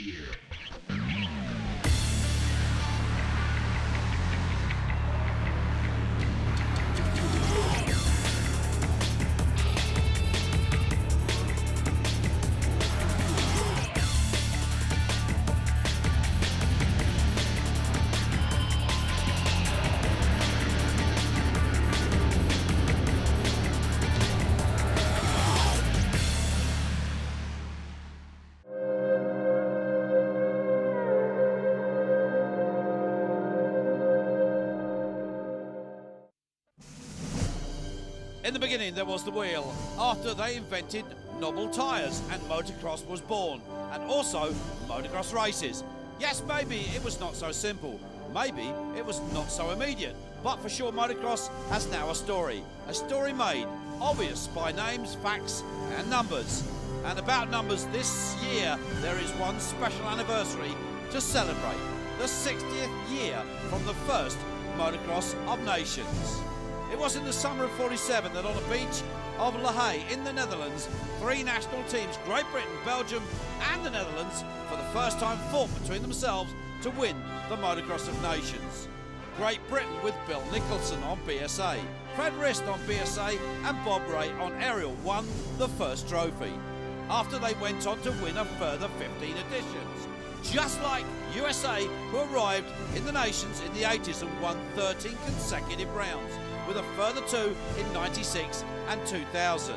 gear. In the beginning there was the wheel, after they invented knobble tyres and motocross was born, and also motocross races. Yes, maybe it was not so simple, maybe it was not so immediate, but for sure motocross has now a story made obvious by names, facts and numbers. And about numbers, this year there is one special anniversary to celebrate, the 60th year from the first Motocross of Nations. It was in the summer of 47 that on the beach of La Haye in the Netherlands, three national teams, Great Britain, Belgium and the Netherlands, for the first time fought between themselves to win the Motocross of Nations. Great Britain with Bill Nicholson on BSA, Fred Rist on BSA and Bob Ray on Aerial won the first trophy. After they went on to win a further 15 editions. Just like USA, who arrived in the Nations in the 80s and won 13 consecutive rounds, with a further two in 96 and 2000.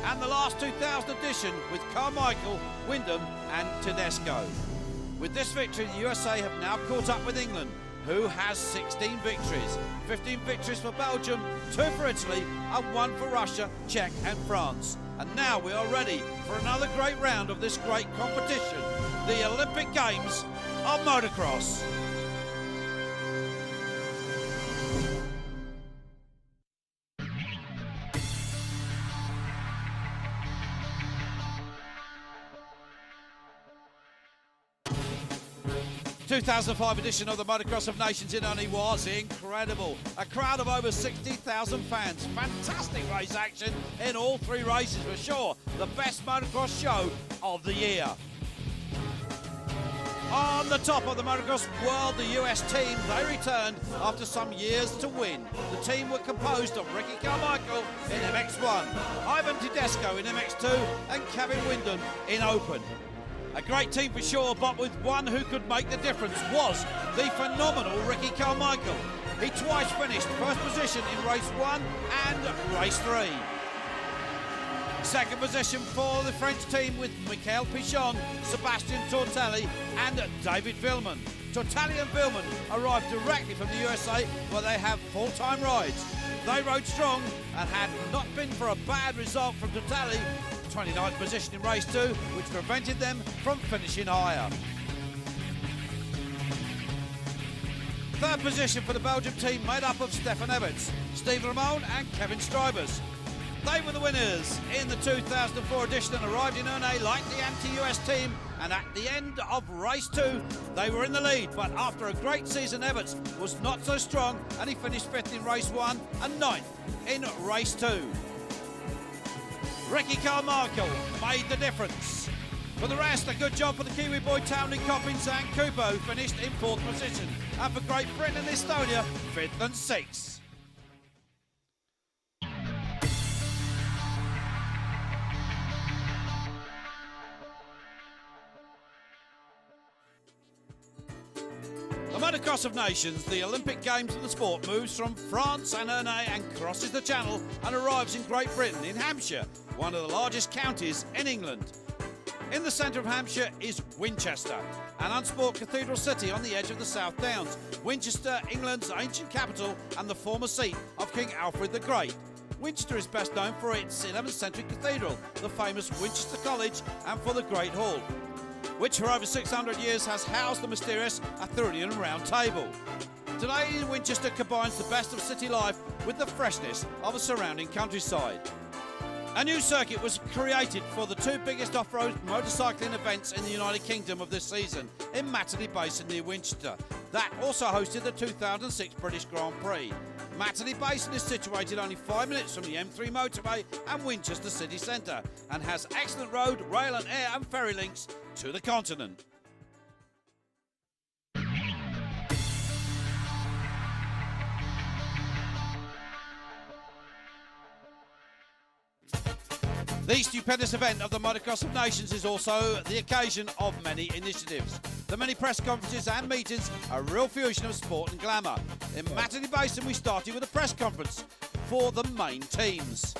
And the last 2000 edition with Carmichael, Wyndham and Tedesco. With this victory, the USA have now caught up with England, who has 16 victories. 15 victories for Belgium, 2 for Italy and 1 for Russia, Czech and France. And now we are ready for another great round of this great competition, the Olympic Games of Motocross. The 2005 edition of the Motocross of Nations in Only was incredible. A crowd of over 60,000 fans. Fantastic race action in all three races for sure. The best motocross show of the year. On the top of the motocross world, the US team, they returned after some years to win. The team were composed of Ricky Carmichael in MX1, Ivan Tedesco in MX2 and Kevin Wyndham in Open. A great team for sure, but with one who could make the difference was the phenomenal Ricky Carmichael. He twice finished first position in race 1 and race 3. Second position for the French team with Michael Pichon, Sebastian Tortelli and David Villman. Tortelli and Villman arrived directly from the USA where they have full-time rides. They rode strong and had not been for a bad result from Tortelli, 29th position in race 2, which prevented them from finishing higher. Third position for the Belgium team made up of Stefan Everts, Steve Ramon and Kevin Strybers. They were the winners in the 2004 edition and arrived in Ernée like the anti-US team, and at the end of race 2 they were in the lead, but after a great season Everts was not so strong and he finished 5th in race 1 and 9th in race 2. Ricky Carmichael made the difference. For the rest, a good job for the Kiwi boy Townley Coppins and Cooper, who finished in 4th position. And for Great Britain and Estonia, 5th and 6th. The Motocross of Nations, the Olympic Games of the sport, moves from France and Ernée and crosses the Channel and arrives in Great Britain, in Hampshire, one of the largest counties in England. In the centre of Hampshire is Winchester, an unsport cathedral city on the edge of the South Downs. Winchester, England's ancient capital and the former seat of King Alfred the Great. Winchester is best known for its 11th century cathedral, the famous Winchester College, and for the Great Hall, which for over 600 years has housed the mysterious Arthurian Round Table. Today, Winchester combines the best of city life with the freshness of a surrounding countryside. A new circuit was created for the 2 biggest off-road motorcycling events in the United Kingdom of this season, in Matterley Basin near Winchester. That also hosted the 2006 British Grand Prix. Matterley Basin is situated only 5 minutes from the M3 motorway and Winchester city centre, and has excellent road, rail and air and ferry links to the continent. The stupendous event of the Motocross of Nations is also the occasion of many initiatives. The many press conferences and meetings are a real fusion of sport and glamour. In Matterley Basin, we started with a press conference for the main teams.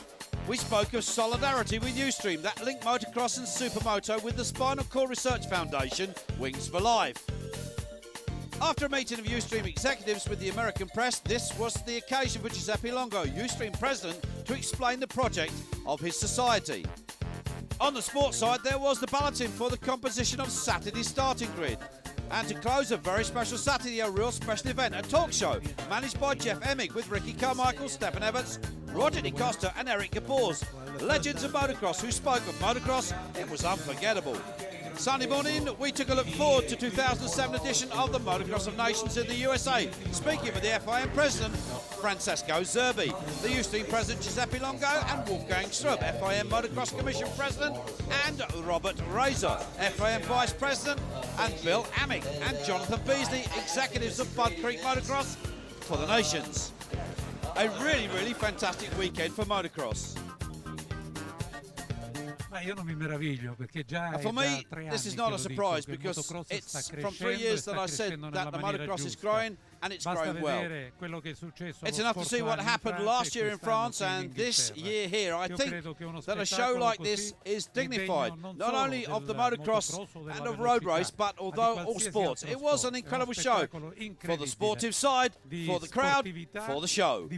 We spoke of solidarity with Ustream that linked motocross and supermoto with the Spinal Cord Research Foundation, Wings for Life. After a meeting of Ustream executives with the American press, this was the occasion for Giuseppe Longo, Ustream president, to explain the project of his society. On the sports side, there was the balloting for the composition of Saturday's starting grid. And to close a very special Saturday, a real special event, a talk show managed by Jeff Emig with Ricky Carmichael, Stefan Everts, Roger Di Costa and Eric Gabors. Legends of motocross who spoke of motocross. It was unforgettable. Sunday morning, we took a look forward to 2007 edition of the Motocross of Nations in the USA, speaking with the FIM president, Francesco Zerbi, the Ustream president, Giuseppe Longo, and Wolfgang Strubb, FIM Motocross Commission president, and Robert Razor, FIM vice president, and Bill Amick, and Jonathan Beasley, executives of Bud Creek Motocross for the Nations. A really fantastic weekend for motocross. For me, this is not a surprise because it's from 3 years that I said that the motocross is growing and it's growing well. It's enough to see what happened last year in France and this year here. I think that a show like this is dignified, not only of the motocross and of road race, but although all sports. It was an incredible show for the sportive side, for the crowd, for the show.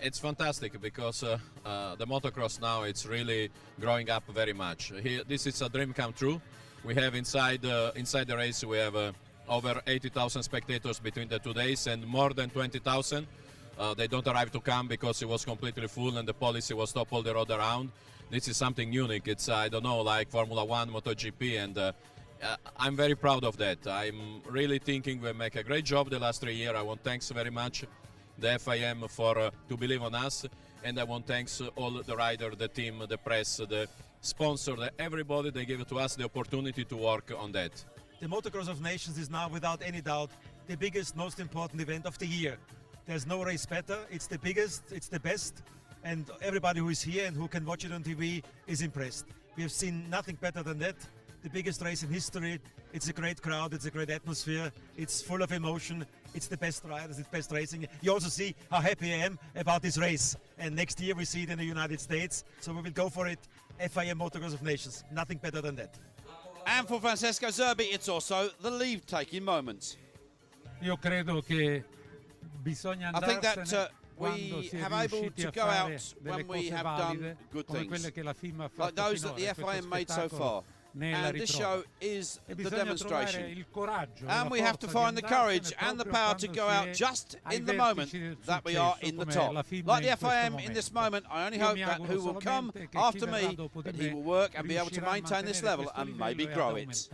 It's fantastic because the motocross now it's really growing up very much. Here, this is a dream come true. We have inside the race we have over 80,000 spectators between the 2 days and more than 20,000. They don't arrive to come because it was completely full and the policy was stop all the road around. This is something unique. It's I don't know, like Formula 1, MotoGP, and I'm very proud of that. I'm really thinking we make a great job the last 3 years. I want thanks very much the FIM for to believe on us, and I want thanks all the rider, the team, the press, the sponsor, everybody. They give to us the opportunity to work on that. The Motocross of Nations is now, without any doubt, the biggest, most important event of the year. There's no race better. It's the biggest, it's the best, and everybody who is here and who can watch it on TV is impressed. We have seen nothing better than that. The biggest race in history. It's a great crowd, it's a great atmosphere, it's full of emotion, it's the best riders, it's best racing. You also see how happy I am about this race. And next year we see it in the United States, so we will go for it. FIM Motocross of Nations, nothing better than that. And for Francesco Zerbi, it's also the leave-taking moment. I think that we have able to go out when we have done good things, like those that the FIM made so far. And this show is the demonstration. And we have to find the courage and the power to go out just in the moment that we are in the top. Like the FIM in this moment, I only hope that who will come after me, that he will work and be able to maintain this level and maybe grow it.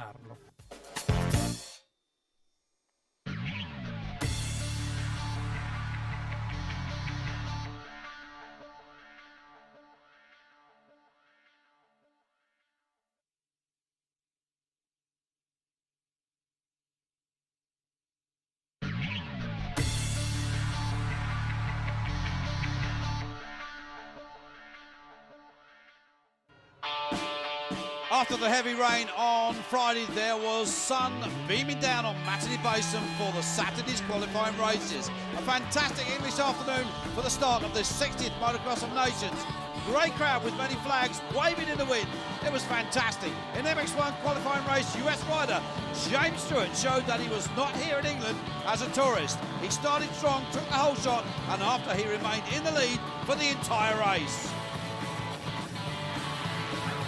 After the heavy rain on Friday, there was sun beaming down on Matterley Basin for the Saturday's qualifying races. A fantastic English afternoon for the start of the 60th Motocross of Nations. Great crowd with many flags waving in the wind. It was fantastic. In MXoN qualifying race, US rider James Stewart showed that he was not here in England as a tourist. He started strong, took the whole shot, and after he remained in the lead for the entire race.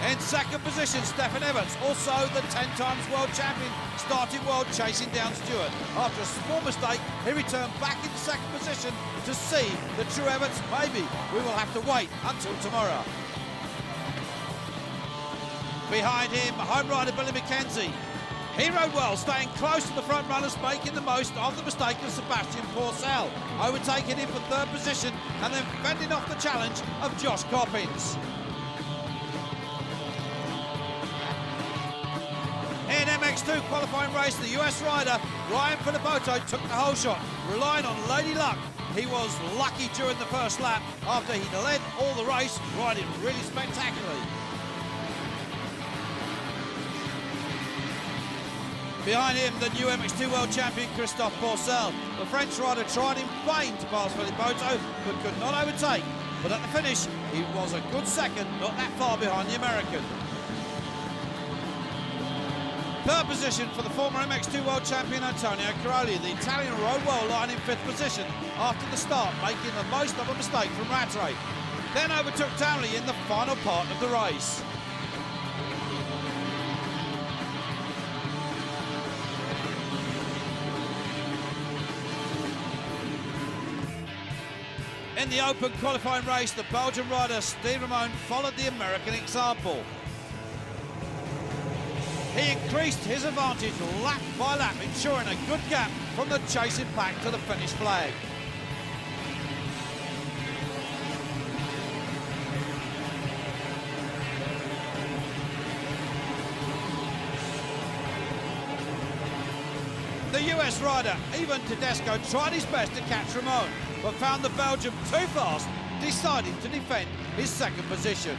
In second position, Stefan Everts, also the 10 times world champion, started world chasing down Stewart. After a small mistake, he returned back into second position to see the true Everts. Maybe we will have to wait until tomorrow. Behind him, home rider Billy McKenzie. He rode well, staying close to the front runners, making the most of the mistake of Sebastian Porcel, overtaking him for third position and then fending off the challenge of Josh Coppins. In MX2 qualifying race, the US rider Ryan Filippoto took the whole shot, relying on Lady Luck he was lucky during the first lap after he'd led all the race, riding really spectacularly. Behind him, the new MX2 World Champion Christophe Pourcel. The French rider tried in vain to pass Philippe, but could not overtake. But at the finish, he was a good second, not that far behind the American. Third position for the former MX2 World Champion Antonio Caroli. The Italian rode well, lying in fifth position after the start, making the most of a mistake from Rattray. Then overtook Townley in the final part of the race. In the open qualifying race, the Belgian rider Steve Ramon followed the American example. He increased his advantage lap by lap, ensuring a good gap from the chasing pack to the finish flag. The US rider, Ivan Tedesco, tried his best to catch Ramon, but found the Belgian too fast, deciding to defend his second position.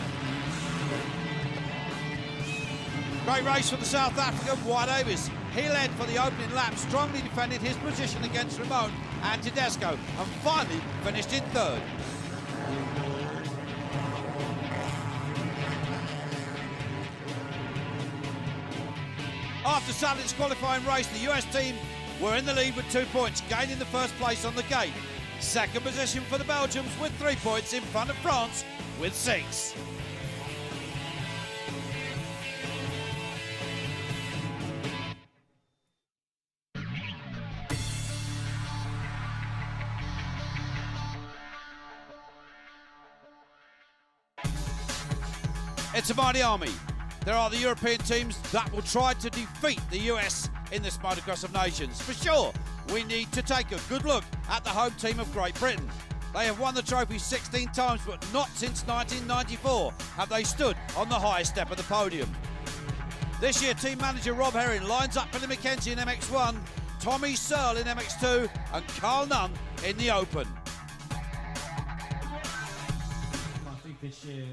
Great race for the South African Wyatt Davis. He led for the opening lap, strongly defended his position against Ramon and Tedesco, and finally finished in third. After Saturday's qualifying race, the US team were in the lead with 2 points, gaining the first place on the gate. Second position for the Belgians with 3 points in front of France with 6. It's a mighty army. There are the European teams that will try to defeat the US in this Motocross of Nations. For sure, we need to take a good look at the home team of Great Britain. They have won the trophy 16 times, but not since 1994 have they stood on the highest step of the podium. This year, team manager Rob Herring lines up Billy McKenzie in MX1, Tommy Searle in MX2, and Carl Nunn in the Open. I think this year,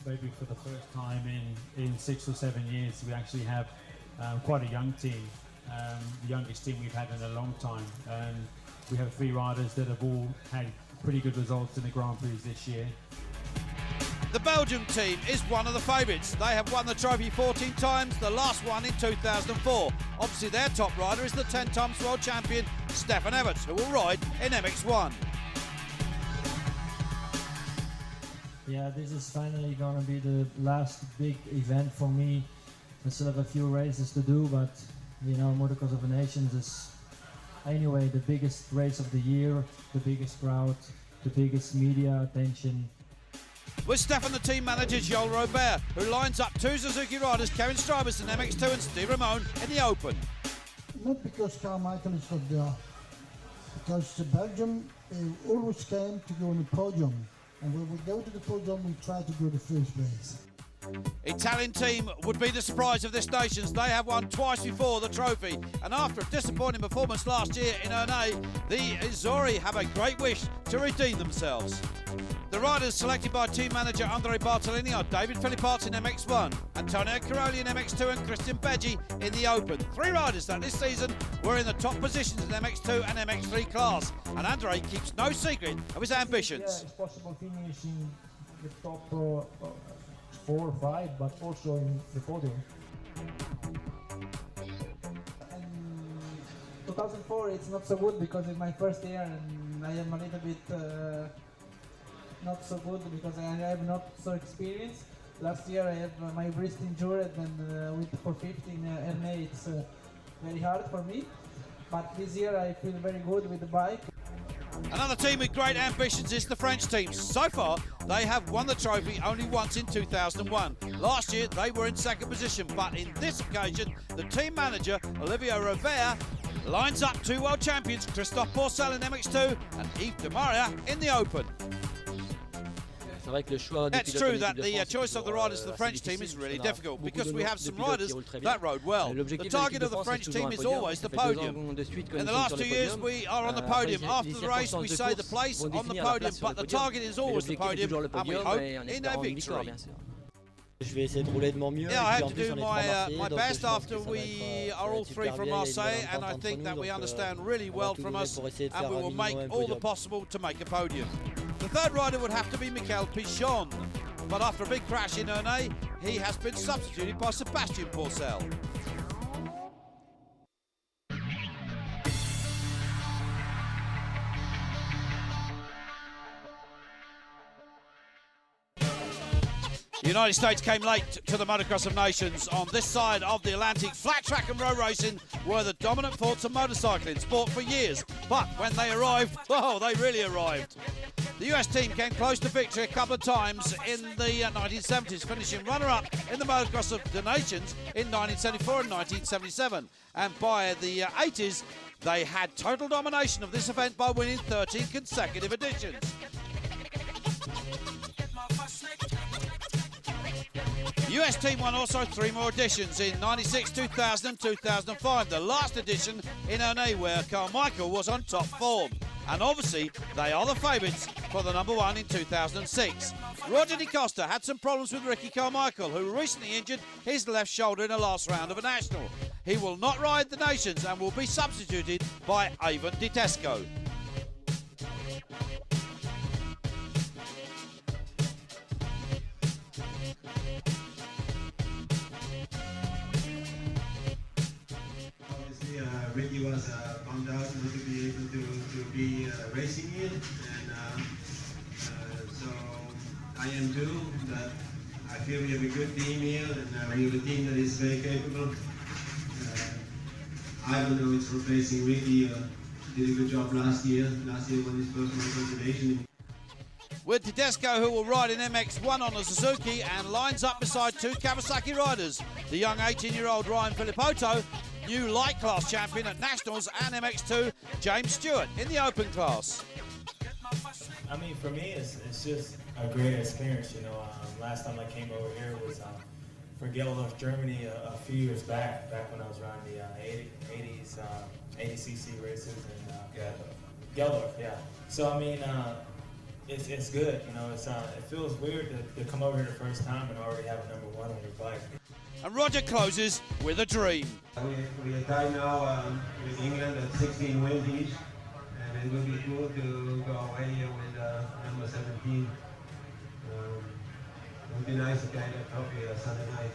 maybe for the first time in 6 or 7 years, we actually have quite a young team, the youngest team we've had in a long time. We have 3 riders that have all had pretty good results in the Grand Prix this year. The Belgium team is one of the favourites. They have won the trophy 14 times, the last one in 2004. Obviously their top rider is the 10 times world champion Stefan Everts, who will ride in MX1. Yeah, this is finally going to be the last big event for me. I still have a few races to do, but you know, Motocross of Nations is anyway the biggest race of the year, the biggest crowd, the biggest media attention. With Stefan, the team manager Joel Robert, who lines up 2 Suzuki riders, Kevin Strybus in MX2 and Steve Ramon in the Open. Not because Carmichael is not there, because the Belgium always came to go on the podium. And when we go to the podium, we try to go to first place. Italian team would be the surprise of this Nations. They have won twice before the trophy. And after a disappointing performance last year in Ernée, the Azzurri have a great wish to redeem themselves. The riders selected by team manager Andre Bartolini are David Philippart in MX1, Antonio Caroli in MX2 and Christian Beggi in the Open. 3 riders that this season were in the top positions in MX2 and MX3 class. And Andre keeps no secret of his ambitions. Yeah, it's possible finishing the top 4 or 5, but also in the podium. And 2004 it's not so good because it's my first year and I am a little bit not so good because I have not so experienced. Last year I have my wrist injured and with 450 in Ernée it's very hard for me. But this year I feel very good with the bike. Another team with great ambitions is the French team. So far, they have won the trophy only once in 2001. Last year, they were in second position, but in this occasion, the team manager, Olivier Robert, lines up 2 world champions, Christophe Pourcel in MX2 and Yves de Maria in the Open. It's true that the choice of the riders for the French team is really difficult because we have some riders that rode well. The target of the French team is always the podium. In the last 2 years we are on the podium. After the race we say the place on the podium, but the target is always the podium and we hope in a victory. Yeah, I have to do my best after we are all three from Marseille, and I think that we understand really well from us, and we will make all the possible to make a podium. The third rider would have to be MXGP-TV, but after a big crash in Ernée, he has been substituted by Sébastien Pourcel. The United States came late to the Motocross of Nations. On this side of the Atlantic, flat track and road racing were the dominant forms of motorcycling sport for years. But when they arrived, oh, they really arrived. The US team came close to victory a couple of times in the 1970s, finishing runner-up in the Motocross of the Nations in 1974 and 1977. And by the 80s, they had total domination of this event by winning 13 consecutive editions. The US team won also 3 more editions in 96, 2000 and 2005, the last edition in Ernée where Carmichael was on top form. And obviously, they are the favourites for the #1 in 2006. Roger De Costa had some problems with Ricky Carmichael, who recently injured his left shoulder in the last round of a national. He will not ride the Nations and will be substituted by Avon Di Tesco. Ricky was bummed out not to be able to be racing here, and so I am too. But I feel we have a good team here, and we have a team that is very capable. Ivan, though it's replacing Ricky, did a good job last year. Last year won his first Motocross of Nations. With Tedesco, who will ride in MX1 on the Suzuki and lines up beside 2 Kawasaki riders, the young 18-year-old Ryan Filipotto, new light class champion at Nationals, and MX2 James Stewart in the open class. I mean, for me, it's just a great experience. You know, last time I came over here was for Geldorf, Germany, a few years back when I was riding the 80cc races and Geldorf, yeah. So I mean, it's good. You know, it feels weird to come over here the first time and already have a #1 on your bike. And Roger closes with a dream. We are tied now with England at 16 wins each, and it would be cool to go away here with #17. It would be nice to kind of trophy Sunday night.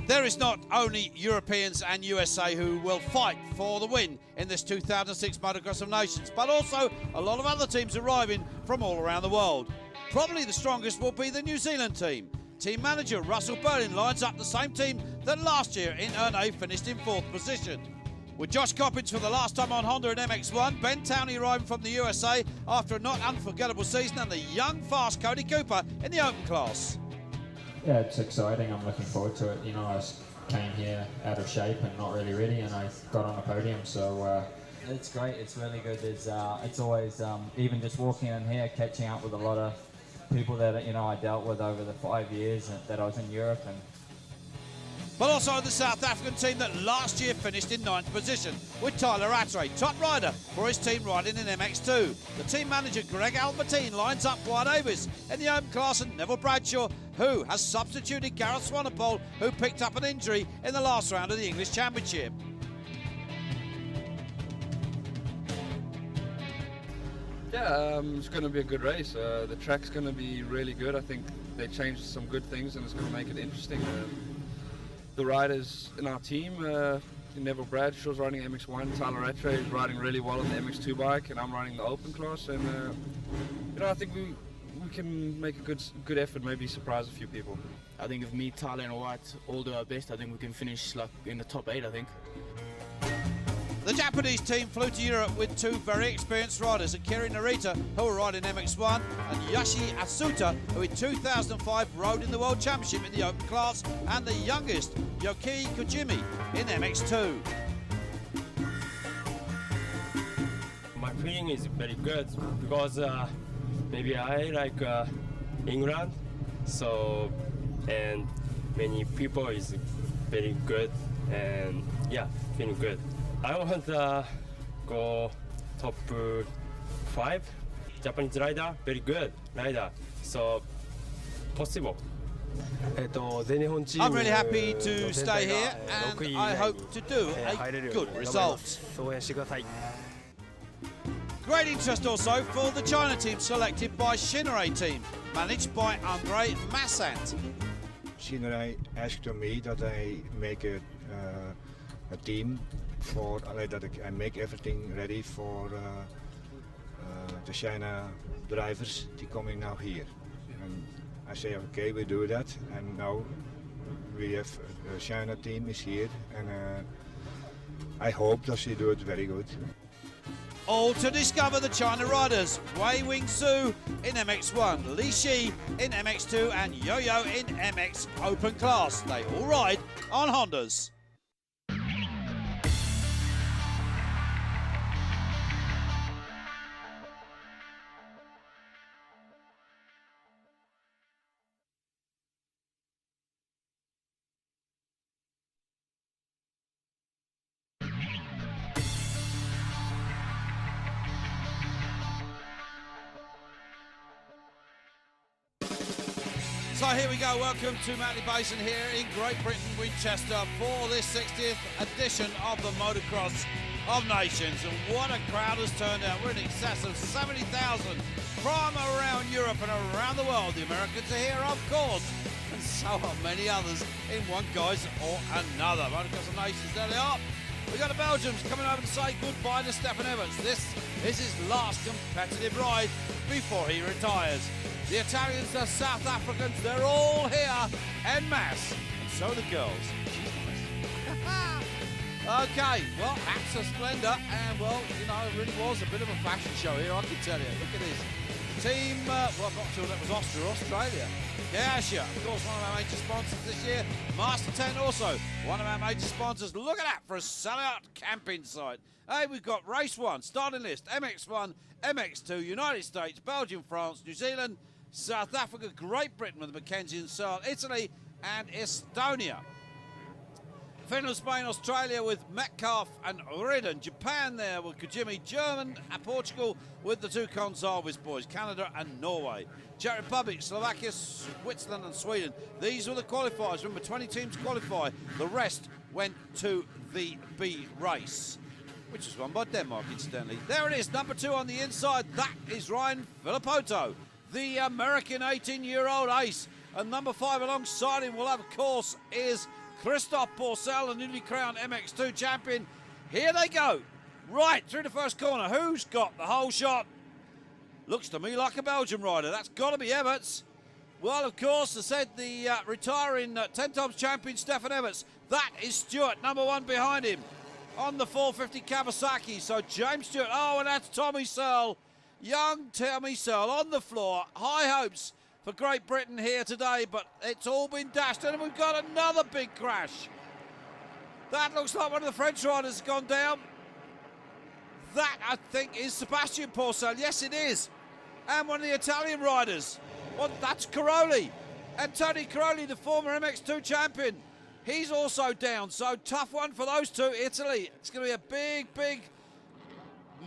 There is not only Europeans and USA who will fight for the win in this 2006 Motocross of Nations, but also a lot of other teams arriving from all around the world. Probably the strongest will be the New Zealand team. Team manager Russell Berlin lines up the same team that last year in Ernée finished in 4th position. With Josh Coppins for the last time on Honda in MX1, Ben Towney arriving from the USA after a not unforgettable season, and the young, fast Cody Cooper in the open class. Yeah, it's exciting. I'm looking forward to it. You know, I came here out of shape and not really ready, and I got on the podium, so... It's great. It's really good. It's always, even just walking in here, catching up with a lot of people that, you know, I dealt with over the 5 years that I was in Europe. But also the South African team that last year finished in 9th position, with Tyler Rattray, top rider for his team riding in MX2. The team manager Greg Albertine lines up Wyatt Davis in the home class, and Neville Bradshaw, who has substituted Gareth Swanepoel, who picked up an injury in the last round of the English Championship. Yeah, it's going to be a good race. The track's going to be really good. I think they changed some good things and it's going to make it interesting. The riders in our team, Neville Bradshaw's riding MX1, Tyler Rattray is riding really well on the MX2 bike, and I'm riding the open class. And you know, I think we can make a good effort, maybe surprise a few people. I think if me, Tyler, and Wyatt all do our best, I think we can finish like in the top 8. I think. The Japanese team flew to Europe with two very experienced riders, Akira Narita, who were riding MX1, and Yoshi Asuta, who in 2005 rode in the World Championship in the open class, and the youngest, Yoki Kojimi, in MX2. My feeling is very good because maybe I like England, so and many people is very good, and yeah, feeling good. I want to go top 5. Japanese rider, very good rider, so possible. I'm really happy to stay here, and I hope to do a good result. Great interest also for the China team selected by Shinrei team, managed by Andre Massant. Shinrei asked me that I make a team for that I make everything ready for the China drivers die coming now here. And I say okay, we do that, and now we have a China team is here, and I hope that they do it very good. All to discover the China riders: Wei Wing Su in MX1, Li Shi in MX2, and Yo-Yo in MX Open Class. They all ride on Hondas. So here we go, welcome to Matterley Basin here in Great Britain, Winchester, for this 60th edition of the Motocross of Nations. And what a crowd has turned out. We're in excess of 70,000 from around Europe and around the world. The Americans are here, of course, and so are many others in one guise or another. Motocross of Nations, there they are. We've got the Belgians coming over to say goodbye to Stefan Everts. This is his last competitive ride before he retires. The Italians, the South Africans, they're all here en masse. And so are the girls. She's nice. Okay, well, that's a splendour. And, well, you know, it really was a bit of a fashion show here, I can tell you. Look at this. Team, well, I'm not sure that was Australia. Gasha, of course, one of our major sponsors this year. Master 10 also, one of our major sponsors. Look at that for a sellout camping site. Hey, we've got race 1, starting list, MX1, MX2, United States, Belgium, France, New Zealand, South Africa, Great Britain with Mackenzie and Searle, Italy and Estonia. Finland, Spain, Australia with Metcalf and Ridden. Japan there with Kojimi. German and Portugal with the two Gonsalves boys. Canada and Norway. Czech Republic, Slovakia, Switzerland and Sweden. These were the qualifiers. Remember, 20 teams qualify. The rest went to the B race, which was won by Denmark, incidentally. There it is, number 2 on the inside. That is Ryan Filippoto, the American 18-year-old ace. And number 5 alongside him will have, of course, is Christophe Pourcel, the newly crowned MX2 champion. Here they go. Right, through the first corner. Who's got the whole shot? Looks to me like a Belgian rider. That's got to be Everts. Well, of course, I said the retiring 10 times champion Stefan Everts. That is Stewart, number 1 behind him on the 450 Kawasaki. So James Stewart. Oh, and that's Tommy Searle. Young Tommy Searle on the floor. High hopes for Great Britain here today, but it's all been dashed, and we've got another big crash. That looks like one of the French riders has gone down. That, I think, is Sebastian Pourcel. Yes, it is. And one of the Italian riders. Well, that's Caroli. And Tony Caroli, the former MX2 champion. He's also down, so tough one for those two. Italy, it's going to be a big, big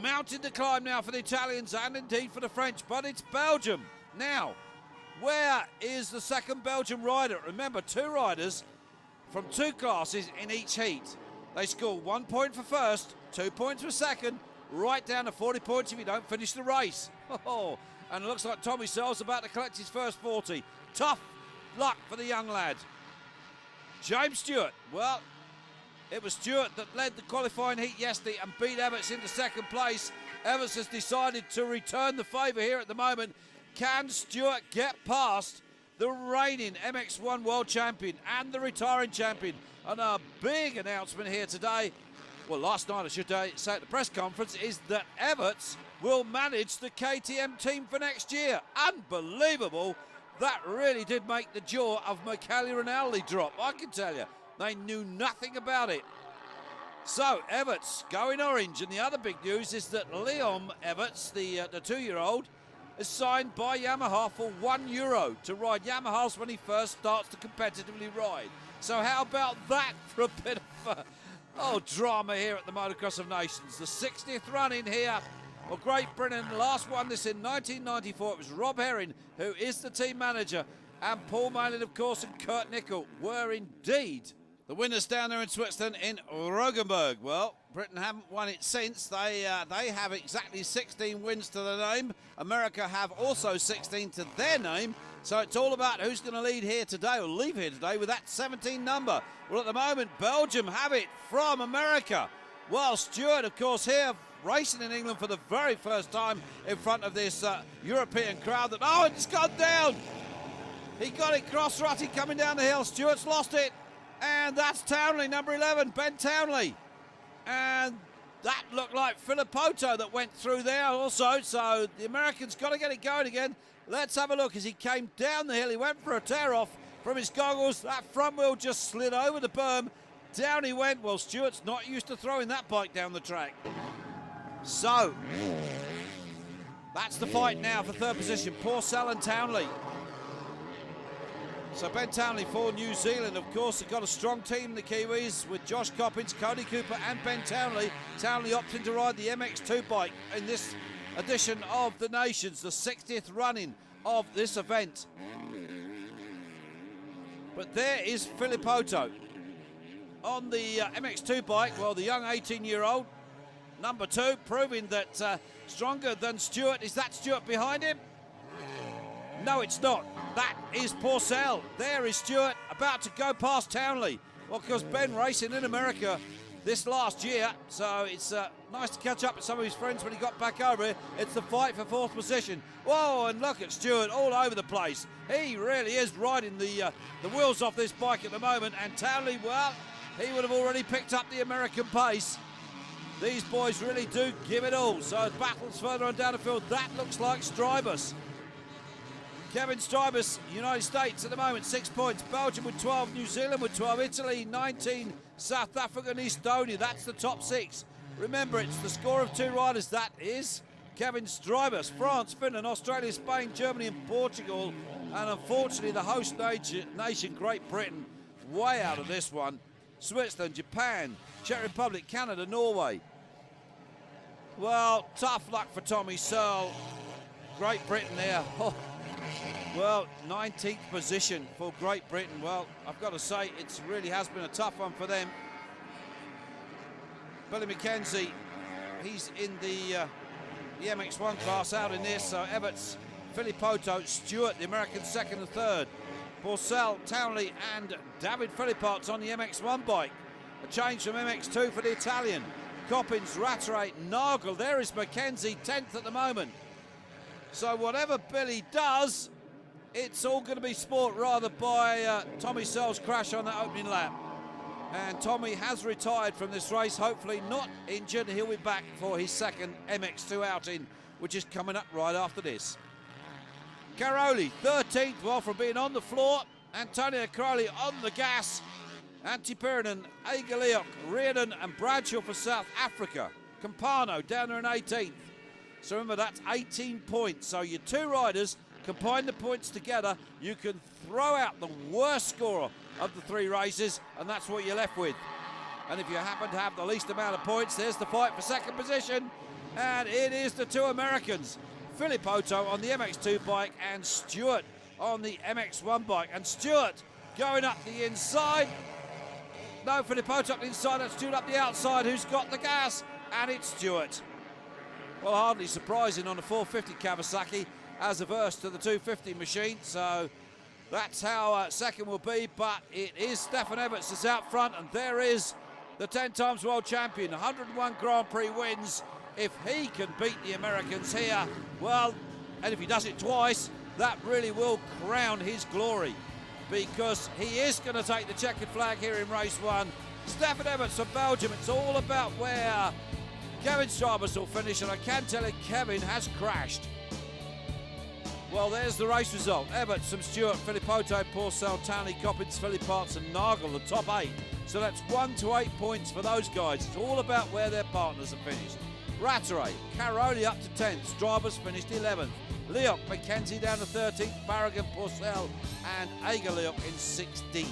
mountain to climb now for the Italians and indeed for the French, but it's Belgium. Now, where is the second Belgian rider? Remember, 2 riders from 2 classes in each heat. They score 1 point for first, 2 points for second, right down to 40 points if you don't finish the race. Oh, and it looks like Tommy Searle's about to collect his first 40. Tough luck for the young lad. James Stewart, well, it was Stewart that led the qualifying heat yesterday and beat Everts into second place. Everts has decided to return the favour here at the moment. Can Stewart get past the reigning MX1 world champion and the retiring champion? And a big announcement here today. well, last night I should say at the press conference, is that Everts will manage the KTM team for next year. Unbelievable. That really did make the jaw of Michele Rinaldi drop, I can tell you. They knew nothing about it. So, Everts going orange, and the other big news is that Leon Everts, the 2-year-old, is signed by Yamaha for €1 to ride Yamahas when he first starts to competitively ride. So how about that for a bit of drama here at the Motocross of Nations. The 60th run in here. Well, Great Britain last won this in 1994. It was Rob Herring, who is the team manager, and Paul Malin, of course, and Kurt Nickel were indeed the winners down there in Switzerland in Rogenburg. Well, Britain haven't won it since. They have exactly 16 wins to their name. America have also 16 to their name. So it's all about who's going to lead here today, or leave here today, with that 17 number. Well, at the moment, Belgium have it from America. Well, Stewart, of course, here racing in England for the very first time in front of this European crowd. It's gone down. He got it cross-rutting coming down the hill. Stewart's lost it. And that's Townley, number 11, Ben Townley. And that looked like Filippoto that went through there also. So the American's got to get it going again. Let's have a look as he came down the hill. He went for a tear-off from his goggles. That front wheel just slid over the berm. Down he went. Well, Stewart's not used to throwing that bike down the track. So, that's the fight now for third position. Purcell and Townley. So Ben Townley for New Zealand, of course, have got a strong team, the Kiwis, with Josh Coppins, Cody Cooper and Ben Townley. Townley opting to ride the MX2 bike in this edition of the Nations, the 60th running of this event. But there is Filippoto on the MX2 bike. Well, the young 18-year-old, number 2, proving that stronger than Stewart. Is that Stewart behind him? No, it's not. That is Purcell. There is Stewart about to go past Townley. Well, because Ben racing in America this last year, so it's nice to catch up with some of his friends when he got back over here. It's the fight for fourth position. Whoa, and look at Stewart all over the place. He really is riding the wheels off this bike at the moment. And Townley, well, he would have already picked up the American pace. These boys really do give it all. So battles further on down the field. That looks like Strybus. Kevin Strybus, United States at the moment, 6 points. Belgium with 12, New Zealand with 12, Italy 19, South Africa and Estonia. That's the top 6. Remember, it's the score of 2 riders. That is Kevin Strybus. France, Finland, Australia, Spain, Germany and Portugal. And unfortunately, the host nation, Great Britain, way out of this one. Switzerland, Japan, Czech Republic, Canada, Norway. Well, tough luck for Tommy Searle. Great Britain there. Well, 19th position for Great Britain. Well, I've got to say, it really has been a tough one for them. Billy McKenzie, he's in the MX1 class out in this. So Everts, Filippoto, Stewart, the American second and third. Purcell, Townley and David Philippots on the MX1 bike. A change from MX2 for the Italian. Coppins, Rattray, Nagel. There is McKenzie, 10th at the moment. So whatever Billy does, it's all going to be sport rather by Tommy Searle's crash on that opening lap. And Tommy has retired from this race, hopefully not injured. He'll be back for his second MX2 outing, which is coming up right after this. Caroli, 13th, well, from being on the floor. Antonio Caroli on the gas. Antipyrinen, Agaliok, Reardon and Bradshaw for South Africa. Campano down there in 18th. So remember, that's 18 points. So your 2 riders combine the points together, you can throw out the worst scorer of the 3 races, and that's what you're left with. And if you happen to have the least amount of points, there's the fight for second position. And it is the 2 Americans, Filippoto on the MX2 bike and Stewart on the MX1 bike. And Stewart going up the inside. No, Filippoto up the inside, that's Stewart up the outside. Who's got the gas? And it's Stewart. Well, hardly surprising on a 450 Kawasaki as averse to the 250 machine. So that's how second will be. But it is Stefan Everts that's out front. And there is the 10 times world champion. 101 Grand Prix wins. If he can beat the Americans here, well, and if he does it twice, that really will crown his glory. because he is going to take the checkered flag here in race 1. Stefan Everts from Belgium. It's all about where Kevin Strybus will finish, and I can tell you Kevin has crashed. Well, there's the race result. Everts from Stewart, Filippote, Porcel, Townley, Coppins, Philipparts and Nagel, the top 8. So that's 1 to 8 points for those guys. It's all about where their partners have finished. Rattray, Caroli up to 10th, Strybus finished 11th. Leoc, McKenzie down to 13th, Barragan, Porcel and Ager Leoc in 16th.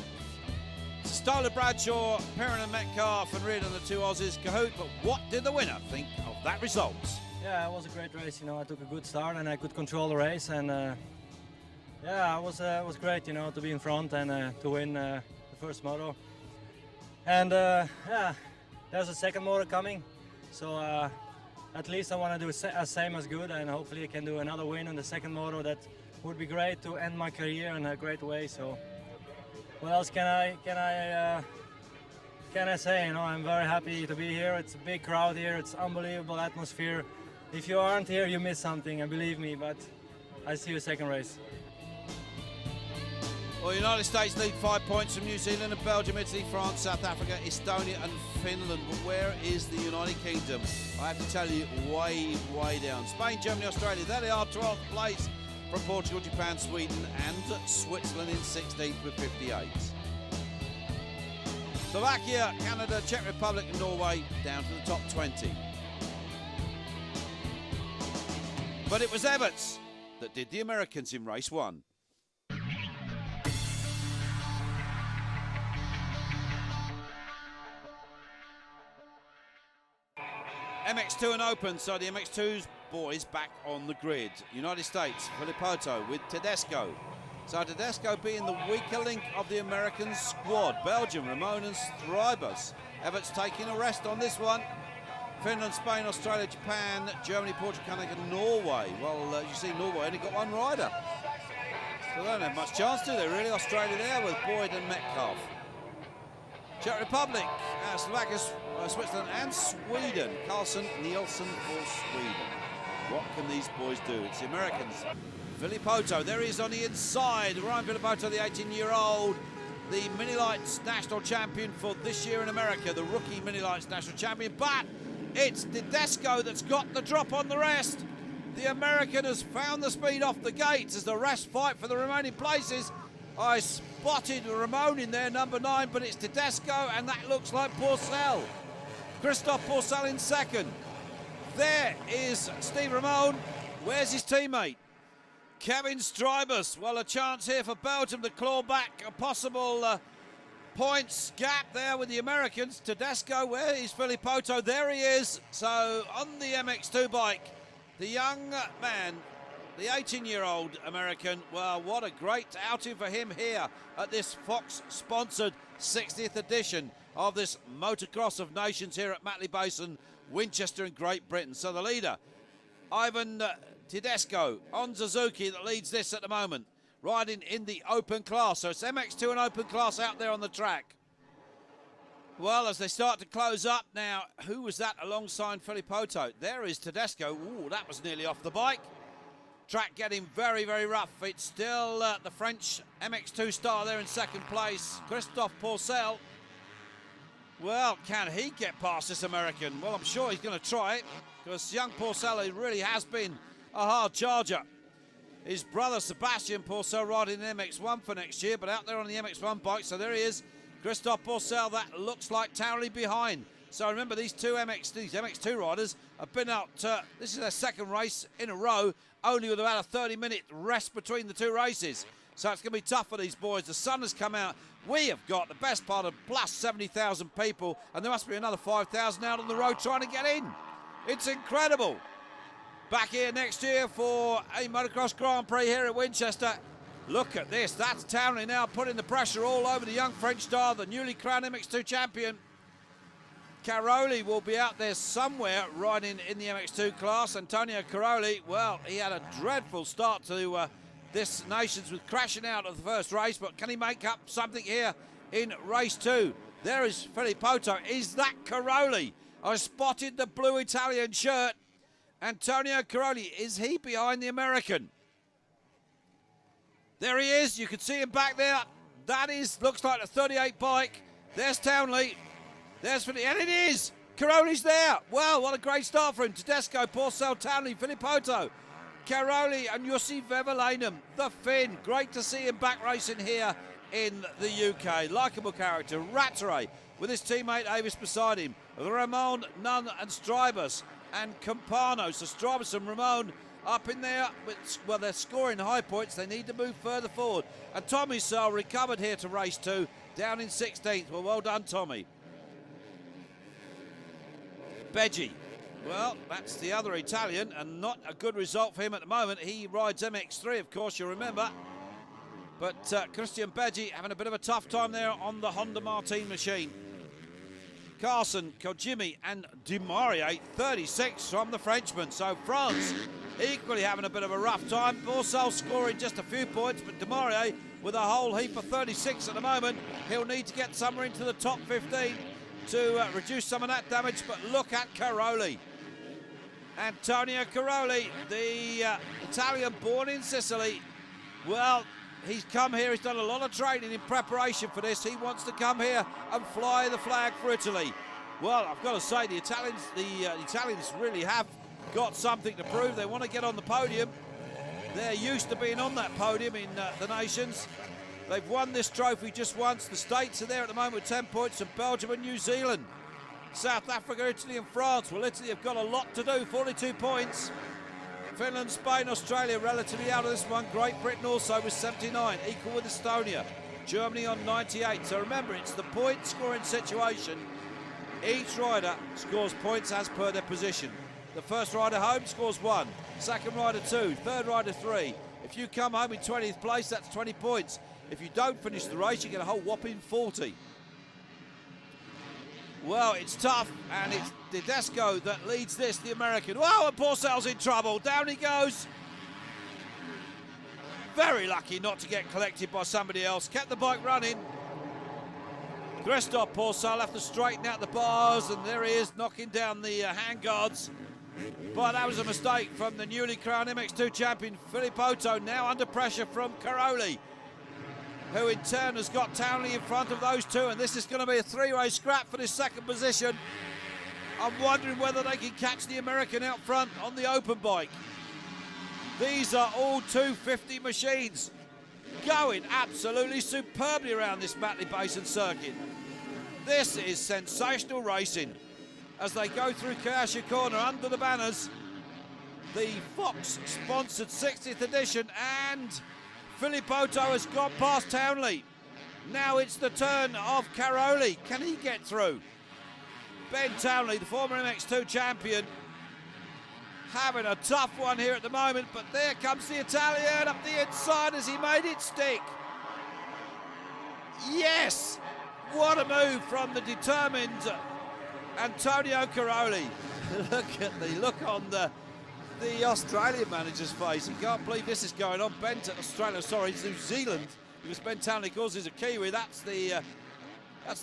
Stoller, Bradshaw, Perrin and Metcalf and Reardon, the 2 Aussies, Cahoot. But what did the winner think of that result? Yeah, it was a great race. You know, I took a good start and I could control the race, and yeah, it was great. You know, to be in front and to win the first moto. And yeah, there's a second moto coming, so at least I want to do as same as good, and hopefully I can do another win on the second moto. That would be great to end my career in a great way. So what else can I say? You know, I'm very happy to be here. It's a big crowd here. It's unbelievable atmosphere. If you aren't here, you miss something, and believe me, but I see you second race. Well, the United States lead 5 points from New Zealand and Belgium, Italy, France, South Africa, Estonia and Finland. But where is the United Kingdom? I have to tell you, way, way down. Spain, Germany, Australia, there they are, 12th place from Portugal, Japan, Sweden and Switzerland in 16th with 58. Slovakia, Canada, Czech Republic and Norway down to the top 20. But it was Everts that did the Americans in race 1. MX2 and Open, so the MX2's boys back on the grid. United States, Filippoto with Tedesco. So Tedesco being the weaker link of the American squad. Belgium, Ramon and Strybus. Everts taking a rest on this one. Finland, Spain, Australia, Japan, Germany, Portugal, Canada, Norway. Well, as you see, Norway only got one rider. So they don't have much chance, do they, really? Australia there with Boyd and Metcalf. Czech Republic, Slovakia, Switzerland and Sweden. Carlson, Nielsen for Sweden. What can these boys do? It's the Americans. Filippoto, there he is on the inside. Ryan Filippoto, the 18-year-old, the Mini Lights national champion for this year in America, the rookie Mini Lights national champion. But it's Tedesco that's got the drop on the rest. The American has found the speed off the gates as the rest fight for the remaining places. I spotted Ramon in there, number 9, but it's Tedesco, and that looks like Porcel. Christophe Porcel in second. There is Steve Ramon. Where's his teammate? Kevin Strybus. Well, a chance here for Belgium to claw back a possible points gap there with the Americans. Tedesco, where is Filippoto? There he is. So on the MX2 bike, the young man, the 18-year-old American, well, what a great outing for him here at this Fox-sponsored 60th edition of this Motocross of Nations here at Matterley Basin, Winchester in Great Britain. So the leader, Ivan Tedesco on Suzuki, that leads this at the moment, riding in the open class. So it's MX2 and open class out there on the track. Well, as they start to close up now, who was that alongside Filippoto? There is Tedesco. Ooh, that was nearly off the bike. Track getting very, very rough. It's still the French MX2 star there in second place, Christophe Porcel. Well, can he get past this American? Well, I'm sure he's going to try it, because young Porcel really has been a hard charger. His brother Sebastian Porcel riding in MX1 for next year, but out there on the MX1 bike. So there he is, Christophe Porcel. That looks like Townley behind. So remember, these MX2 riders have been out. This is their second race in a row, only with about a 30-minute rest between the two races. So it's going to be tough for these boys. The sun has come out. We have got the best part of plus 70,000 people, and there must be another 5,000 out on the road trying to get in. It's incredible. Back here next year for a motocross Grand Prix here at Winchester. Look at this. That's Townley now putting the pressure all over the young French star, the newly crowned MX2 champion. Caroli will be out there somewhere riding in the MX2 class. Antonio Caroli, well, he had a dreadful start to this Nations with crashing out of the first race, but can he make up something here in race 2? There is Filippoto. Is that Caroli? I spotted the blue Italian shirt. Antonio Caroli, is he behind the American? There he is. You can see him back there. That looks like a 38 bike. There's Townley. There's Philly, and it is. Caroli's there. Well, what a great start for him. Tedesco, Porcel, Townley, Filippoto, Caroli, and Jussi Veveläinen, the Finn. Great to see him back racing here in the UK. Likeable character. Rattray with his teammate Avis beside him. Ramon, Nunn, and Strybus, and Campano. So Strybus and Ramon up in there. Well, they're scoring high points. They need to move further forward. And Tommy Searle recovered here to race 2, down in 16th. Well done, Tommy. Beggi. Well, that's the other Italian, and not a good result for him at the moment. He rides MX3, of course, you remember. But Christian Beggi having a bit of a tough time there on the Honda Martin machine. Carson, Kojimi, and Dumarie, 36 from the Frenchman. So France equally having a bit of a rough time. Borsal scoring just a few points, but Dumarie with a whole heap of 36 at the moment. He'll need to get somewhere into the top 15 to reduce some of that damage, but look at Caroli. Antonio Caroli, the Italian born in Sicily. Well, he's come here, he's done a lot of training in preparation for this. He wants to come here and fly the flag for Italy. Well, I've got to say, the Italians really have got something to prove. They want to get on the podium. They're used to being on that podium in the Nations. They've won this trophy just once. The States are there at the moment with 10 points, and Belgium and New Zealand. South Africa, Italy and France. Well, Italy have got a lot to do, 42 points. Finland, Spain, Australia relatively out of this one. Great Britain also with 79, equal with Estonia. Germany on 98. So remember, it's the point scoring situation. Each rider scores points as per their position. The first rider home scores 1, second rider 2, third rider 3. If you come home in 20th place, that's 20 points. If you don't finish the race, you get a whole whopping 40. Well, it's tough, and it's Tedesco that leads this, the American. Wow, and Porcel's in trouble. Down he goes. Very lucky not to get collected by somebody else. Kept the bike running. Christophe Porcel have to straighten out the bars, and there he is, knocking down the handguards. But that was a mistake from the newly crowned MX2 champion, Filippoto, now under pressure from Caroli, who in turn has got Townley in front of those two, and this is going to be a three-way scrap for this second position. I'm wondering whether they can catch the American out front on the open bike. These are all 250 machines going absolutely superbly around this Matterley Basin circuit. This is sensational racing as they go through Kayasha Corner under the banners. The Fox-sponsored 60th edition, and Filippoto has gone past Townley. Now it's the turn of Caroli. Can he get through? Ben Townley, the former MX2 champion, having a tough one here at the moment, but there comes the Italian up the inside as he made it stick. Yes! What a move from the determined Antonio Caroli. Look at the look on the Australian manager's face. He can't believe this is going on. New Zealand, because Ben Townley, of course, is a Kiwi. That's the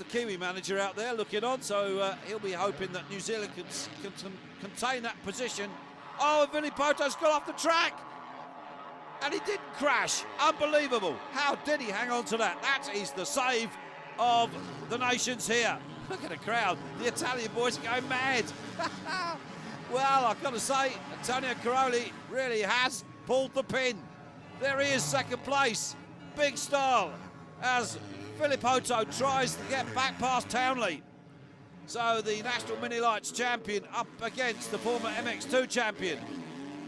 Kiwi manager out there looking on. So he'll be hoping that New Zealand can contain that position. Oh, and Filippoto's got off the track, and he didn't crash. Unbelievable! How did he hang on to that? That is the save of the nations here. Look at the crowd. The Italian boys are going mad. Well, I've got to say, Antonio Caroli really has pulled the pin. There he is, second place. Big style as Filippoto tries to get back past Townley. So the National Mini Lights champion up against the former MX2 champion.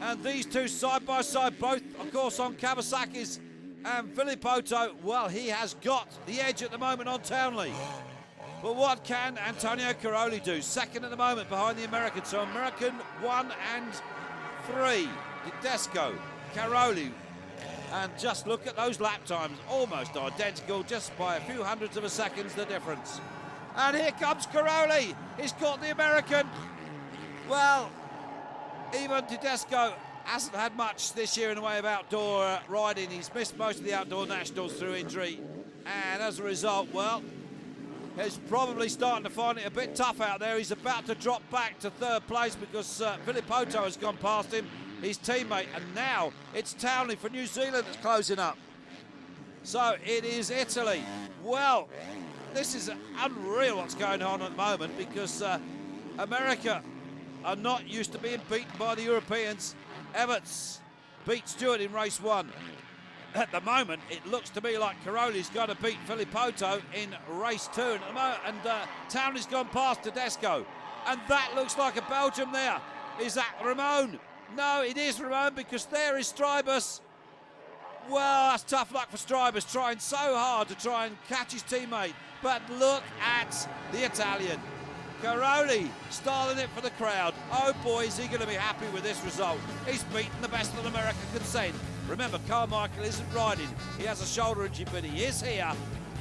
And these two side by side, both, of course, on Kawasaki's. And Filippoto, well, he has got the edge at the moment on Townley. But what can Antonio Caroli do? Second at the moment behind the American. So American 1 and 3. Tedesco, Caroli. And just look at those lap times. Almost identical, just by a few hundredths of a seconds the difference. And here comes Caroli. He's got the American. Well, even Tedesco hasn't had much this year in the way of outdoor riding. He's missed most of the outdoor nationals through injury. And as a result, well, he's probably starting to find it a bit tough out there. He's about to drop back to third place because Filippoto has gone past him, his teammate. And now it's Townley for New Zealand that's closing up. So it is Italy. Well, this is unreal what's going on at the moment, because America are not used to being beaten by the Europeans. Everts beat Stewart in race 1. At the moment, it looks to me like Caroli's going to beat Filippoto in race 2. And Townley's gone past Tedesco. And that looks like a Belgium there. Is that Ramon? No, it is Ramon, because there is Strybus. Well, that's tough luck for Strybus, trying so hard to try and catch his teammate. But look at the Italian. Caroli styling it for the crowd. Oh boy, is he going to be happy with this result. He's beaten the best that America could send. Remember, Carmichael isn't riding. He has a shoulder injury, but he is here.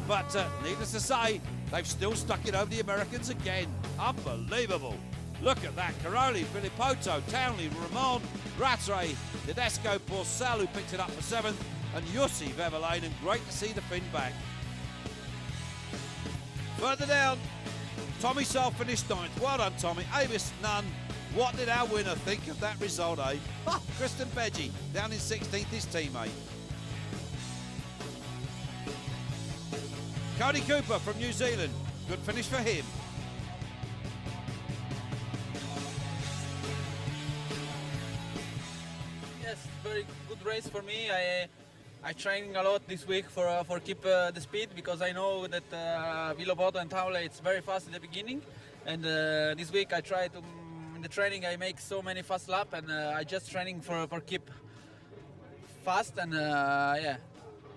But needless to say, they've still stuck it over the Americans again. Unbelievable. Look at that. Caroli, Filippoto, Townley, Ramon, Rattray, Tedesco, Porcel, who picked it up for 7th, and Jussi Veverlane, and great to see the Finn back. Further down, Tommy Searle finished 9th. Well done, Tommy. Avis, none. What did our winner think of that result, eh? Oh, Kristen Beggy down in 16th, his teammate. Cody Cooper from New Zealand. Good finish for him. Yes, very good race for me. I training a lot this week for keep the speed, because I know that Villopoto and Taule, it's very fast at the beginning, and this week I try to in the training I make so many fast lap, and I just training for keep fast, and yeah,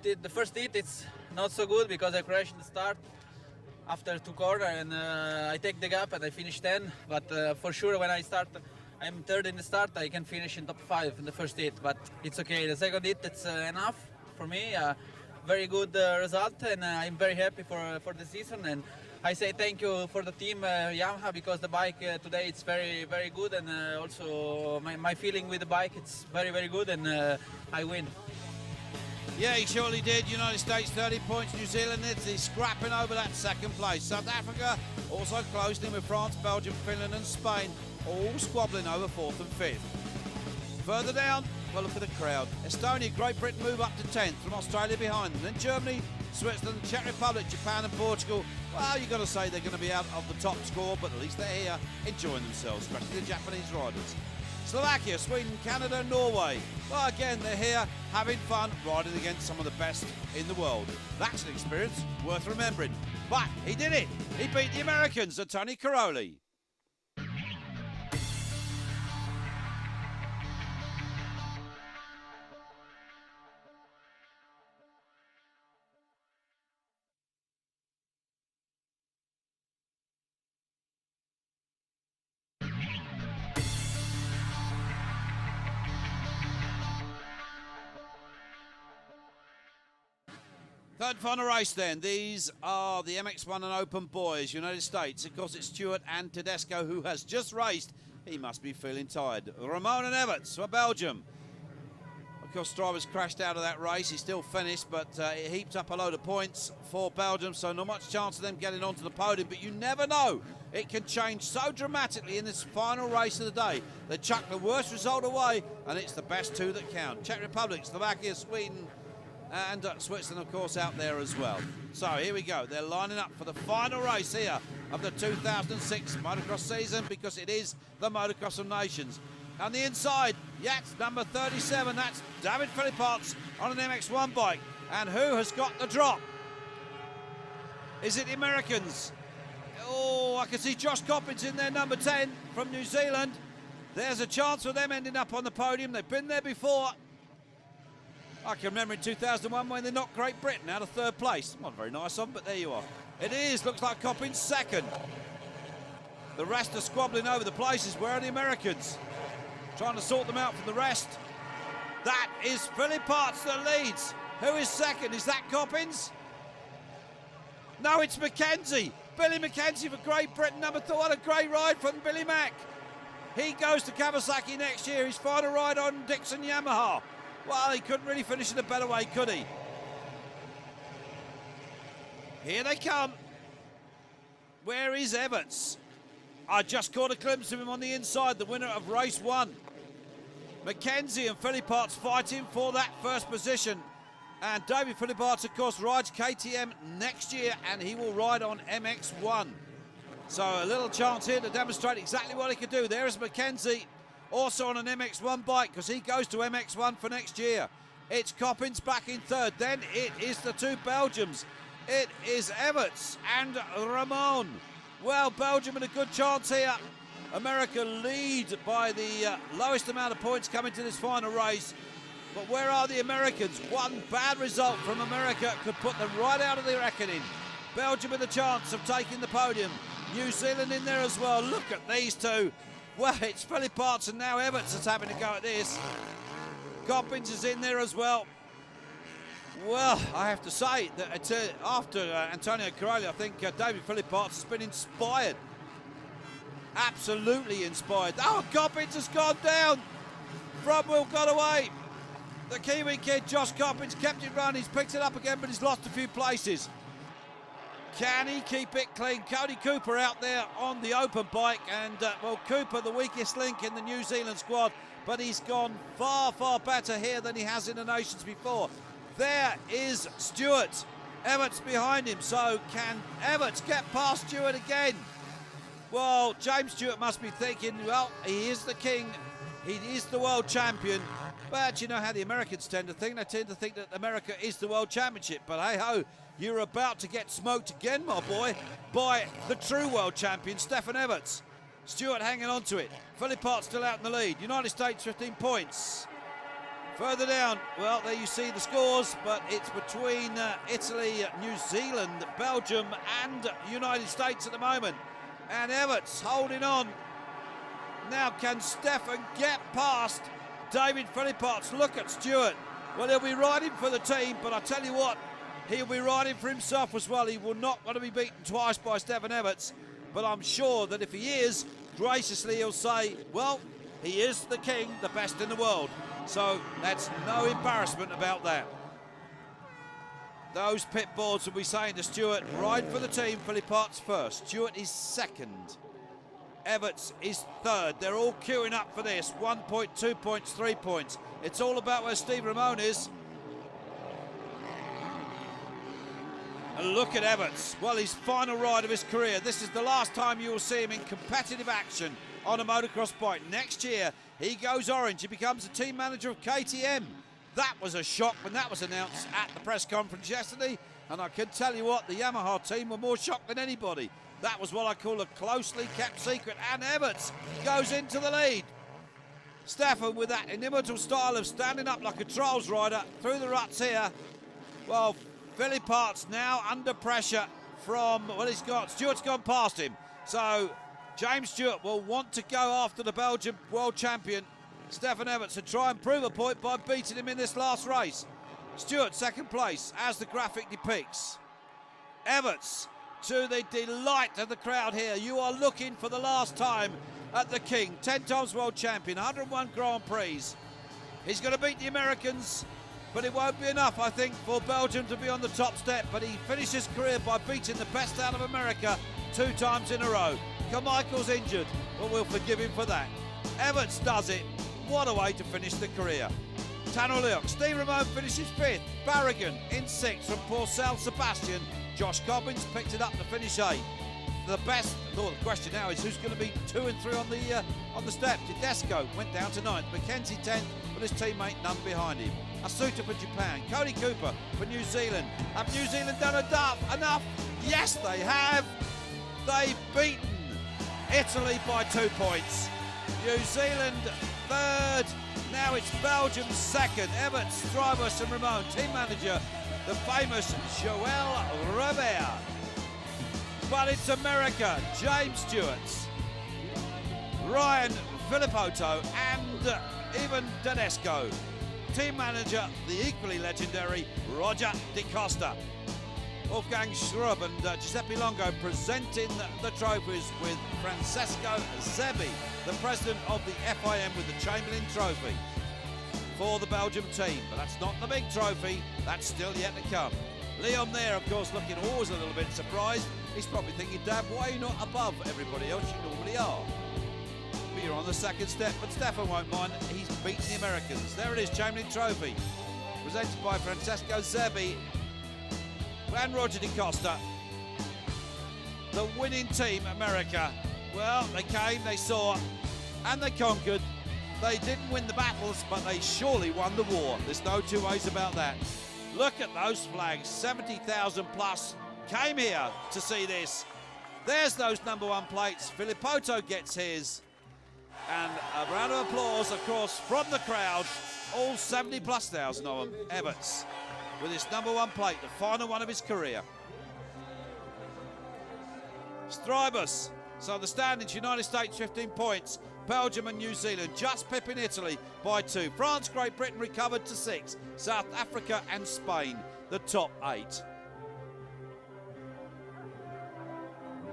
the first hit it's not so good because I crashed in the start after 2 corners, and I take the gap and I finish 10, but for sure when I start I'm 3rd in the start, I can finish in top 5 in the first hit, but it's okay. The second hit, it's enough for me. Very good result, and I'm very happy for the season. And I say thank you for the team Yamaha, because the bike today it's very, very good, and also my feeling with the bike, it's very, very good, and I win. Yeah, he surely did. United States 30 points, New Zealand is scrapping over that 2nd place. South Africa also closed in with France, Belgium, Finland and Spain, all squabbling over 4th and 5th. Further down, well, look at the crowd. Estonia, Great Britain move up to 10th, from Australia behind them. Then Germany, Switzerland, Czech Republic, Japan and Portugal. Well, you've got to say they're going to be out of the top score, but at least they're here enjoying themselves, especially the Japanese riders. Slovakia, Sweden, Canada, Norway. Well, again, they're here having fun, riding against some of the best in the world. That's an experience worth remembering. But he did it. He beat the Americans, Tony Caroli. Third final race then. These are the MXoN and Open boys, United States. Of course, it's Stewart and Tedesco who has just raced. He must be feeling tired. Ramon and Everts for Belgium. Of course, Strybus crashed out of that race. He still finished, but it heaped up a load of points for Belgium, so not much chance of them getting onto the podium. But you never know. It can change so dramatically in this final race of the day. They chuck the worst result away, and it's the best 2 that count. Czech Republic, Slovakia, Sweden, and Switzerland, of course, out there as well. So here we go. They're lining up for the final race here of the 2006 motocross season, because it is the Motocross of Nations. On the inside, yes, number 37, that's David Philippots on an MX1 bike. And who has got the drop? Is it the Americans? Oh, I can see Josh Coppins in there, number 10 from New Zealand. There's a chance for them ending up on the podium. They've been there before. I can remember in 2001 when they knocked Great Britain out of 3rd place. Not very nice of them, but there you are. It is, looks like Coppins 2nd. The rest are squabbling over the places. Where are the Americans? Trying to sort them out from the rest. That is Philippots that leads. Who is 2nd? Is that Coppins? No, it's Mackenzie. Billy Mackenzie for Great Britain, number 3. What a great ride from Billy Mack. He goes to Kawasaki next year. His final ride on Dixon Yamaha. Well, he couldn't really finish in a better way, could he? Here they come. Where is Everts? I just caught a glimpse of him on the inside, the winner of race 1. Mackenzie and Philippots fighting for that first position. And David Philipparts, of course, rides KTM next year, and he will ride on MXoN. So a little chance here to demonstrate exactly what he can do. There is Mackenzie, also on an MX1 bike, because he goes to MX1 for next year. It's Coppins back in third. Then it is the two Belgians. It is Everts and Ramon. Well, Belgium in a good chance here. America lead by the lowest amount of points coming to this final race. But where are the Americans? One bad result from America could put them right out of the reckoning. Belgium with a chance of taking the podium. New Zealand in there as well. Look at these two. Well, it's Philipparts and now Everts that's having a go at this. Coppins is in there as well. Well, I have to say that after Antonio Corelli, I think David Philipparts has been inspired. Absolutely inspired. Oh, Coppins has gone down. Front wheel got away. The Kiwi kid, Josh Coppins, kept it running. He's picked it up again, but he's lost a few places. Can he keep it clean? Cody Cooper out there on the open bike, and well, Cooper, the weakest link in the New Zealand squad, but he's gone far, far better here than he has in the Nations before. There is Stewart. Everts behind him, so can Everts get past Stewart again? Well, James Stewart must be thinking, well, he is the king, he is the world champion, but you know how the Americans tend to think. They tend to think that America is the world championship, but hey-ho, you're about to get smoked again, my boy, by the true world champion, Stefan Everts. Stewart hanging on to it. Philipparts still out in the lead. United States 15 points. Further down, well, there you see the scores, but it's between Italy, New Zealand, Belgium and United States at the moment. And Everts holding on. Now can Stefan get past David Philipparts? Look at Stewart. Well, he'll be riding for the team, but I tell you what, he'll be riding for himself as well. He will not want to be beaten twice by Stefan Everts, but I'm sure that if he is, graciously he'll say, well, he is the king, the best in the world. So that's no embarrassment about that. Those pit boards will be saying to Stewart, ride for the team, Philipparts first. Stewart is second. Everts is third. They're all queuing up for this. 1 point, 2 points, 3 points. It's all about where Steve Ramon is. And look at Everts. Well, his final ride of his career. This is the last time you will see him in competitive action on a motocross bike. Next year, he goes orange. He becomes the team manager of KTM. That was a shock when that was announced at the press conference yesterday. And I can tell you what, the Yamaha team were more shocked than anybody. That was what I call a closely kept secret. And Everts goes into the lead. Stefan with that inimitable style of standing up like a trials rider through the ruts here. Well, Philipparts now under pressure from, well, Stewart's gone past him. So James Stewart will want to go after the Belgian world champion, Stefan Everts, and try and prove a point by beating him in this last race. Stewart second place, as the graphic depicts. Everts, to the delight of the crowd here, you are looking for the last time at the king, 10 times world champion, 101 Grand Prix. He's going to beat the Americans, but it won't be enough, I think, for Belgium to be on the top step. But he finished his career by beating the best out of America 2 times in a row. Carmichael's injured, but we'll forgive him for that. Everts does it. What a way to finish the career. Tanner Leok, Steve Ramon finishes 5th. Barragan in 6th from Porcel Sebastian. Josh Cobbins picked it up to finish 8th. The best, the question now is who's going to be 2 and 3 on the step. Tedesco went down to 9th. Mackenzie 10th with his teammate none behind him. Asuta for Japan. Cody Cooper for New Zealand. Have New Zealand done enough? Yes, they have. They've beaten Italy by 2 points. New Zealand 3rd. Now it's Belgium 2nd. Everts, Strybus and Ramon. Team manager, the famous Joel Robert. But it's America. James Stewart, Ryan Filippoto and even Tedesco. Team manager, the equally legendary Roger Di Costa. Wolfgang Schrub and Giuseppe Longo presenting the trophies with Francesco Zebi, the president of the FIM, with the Chamberlain Trophy for the Belgium team. But that's not the big trophy, that's still yet to come. Leon there, of course, looking always a little bit surprised. He's probably thinking, Dad, why are you not above everybody else? You normally are. But you're on the second step, but Stefan won't mind. He's beaten the Americans. There it is, Chamberlain Trophy. presented by Francesco Zebbi and Roger Di Costa. The winning team, America. Well, they came, they saw, and they conquered. They didn't win the battles, but they surely won the war. There's no two ways about that. Look at those flags. 70,000 plus came here to see this. There's those #1 plates. Filippoto gets his. And a round of applause, of course, from the crowd. All 70+ thousand of them. Everts with his #1 plate, the final one of his career. Strybus. So the standings, United States 15 points. Belgium and New Zealand just pipping Italy by 2. France, Great Britain recovered to 6. South Africa and Spain, the top 8.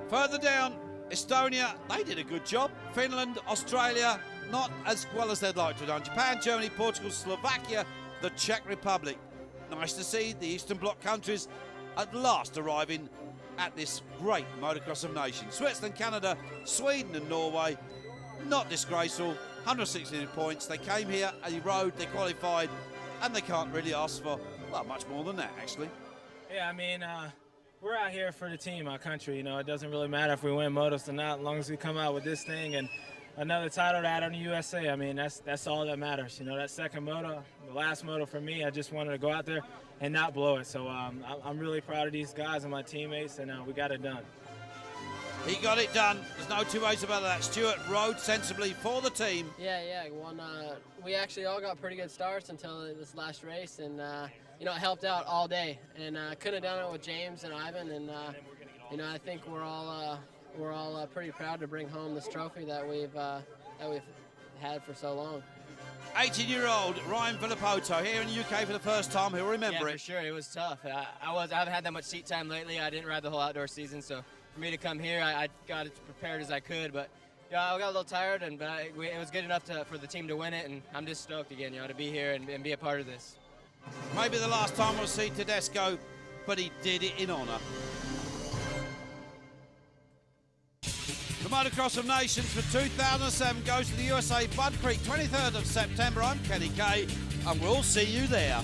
Further down, Estonia, they did a good job. Finland, Australia, not as well as they'd like to have done. Japan, Germany, Portugal, Slovakia, the Czech Republic. Nice to see the Eastern Bloc countries at last arriving at this great Motocross of Nations. Switzerland, Canada, Sweden and Norway, not disgraceful. 116 points. They came here, they rode, they qualified, and they can't really ask for, well, much more than that, actually. Yeah, I mean, we're out here for the team, our country. You know, it doesn't really matter if we win motos or not, as long as we come out with this thing and another title to add on the USA. I mean, that's all that matters. You know, that second moto, the last moto for me, I just wanted to go out there and not blow it. So I'm really proud of these guys and my teammates, and we got it done. He got it done. There's no two ways about that. Stuart rode sensibly for the team. Yeah. We actually all got pretty good starts until this last race, and you know, it helped out all day. And couldn't have done it with James and Ivan, and you know, I think we're all pretty proud to bring home this trophy that we've had for so long. 18-year-old Ryan Filippoto here in the UK for the first time. He'll remember it. For sure, it was tough. I haven't had that much seat time lately. I didn't ride the whole outdoor season, so for me to come here, I got as prepared as I could. But yeah, I got a little tired, but it was good enough for the team to win it, and I'm just stoked again, you know, to be here and be a part of this. Maybe the last time we'll see Tedesco, but he did it in honour. The Motocross of Nations for 2007 goes to the USA, Bud Creek, 23rd of September. I'm Kenny Kay, and we'll see you there.